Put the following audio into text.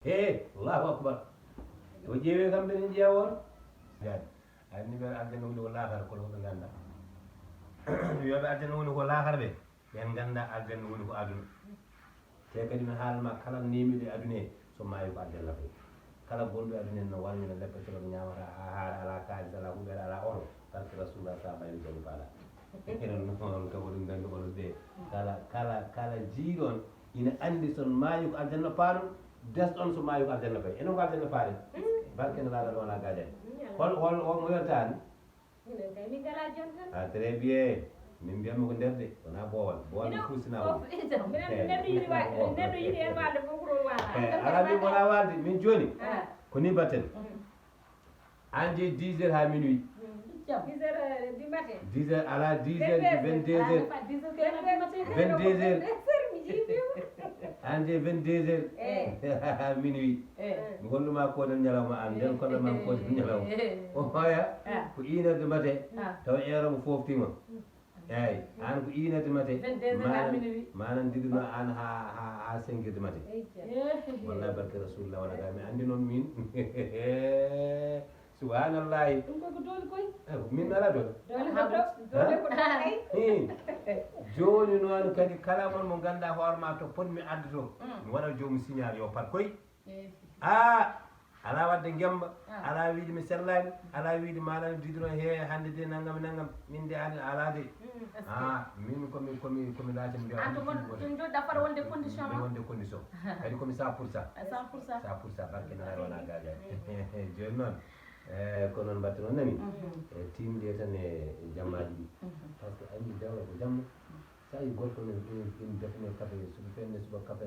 Allahu akbar o ƴeewi kamɓe ne jeeya on yani anni ɓe aljana woni ko laakara kono koɓe ganda wiyoɓe aljana woni ko laakara ɓe ɓen ganda aljanna woni ko aduna te kadi mi haalma kala nemiɗo e aduna he so maayi ko aljanna fayi kala gonɗo e aduna en no walmina leppetoro ñamata ha haara ala kalis ala huɓere ala oto barke rasulullah sa mayri jamu faala enen noon kabo ɗum gandi onon ɓe kala jiiɗo on ina andi son maayi ko aljanna paaɗum desɗon so maayi ko aljanna fayi enen ko aljanna paaɗen barke ne laaɗa wona gaajani hol mo yottani a très bien min mbiyatmi ko nder de wona boowal boowal mi fuusina ala min wona walde min joni ko ni mbatten an jeeyi 10 heures ha minuit 10 heures du matin 10 heures ala 10 heures 22 heures 22 heures an jeeyi 22 heures ha minuit gonduma koden ñalawma an nden kono man koden ñalawma o hoya ko 1 heure du matin taw eeromo foftima eyyi an ko 1 heure du matin manan digirno an ha 5 heures du matin wallahi barke rasulullah wona ga mi andi noon min subhanallahi min ala dole joni noon kadi kala mon mo ganduɗa hoorema to ponmi adduto mi waɗa jomum signal yo par koye ala wadde gemba ala wiide mi sellani ala wiide maɗa didino he hande de naggam naggam min de hande ala de min komi laatimi de joɗɗa fara wonde condition ma wonde condition kadi komi 100% barke nara wona gajani joni noon ko noon mbatte noon nani timɗe tan e jammaji ɗi par ce que andi dewla ko jamma sa yi goto ne defne café suba fenne suba café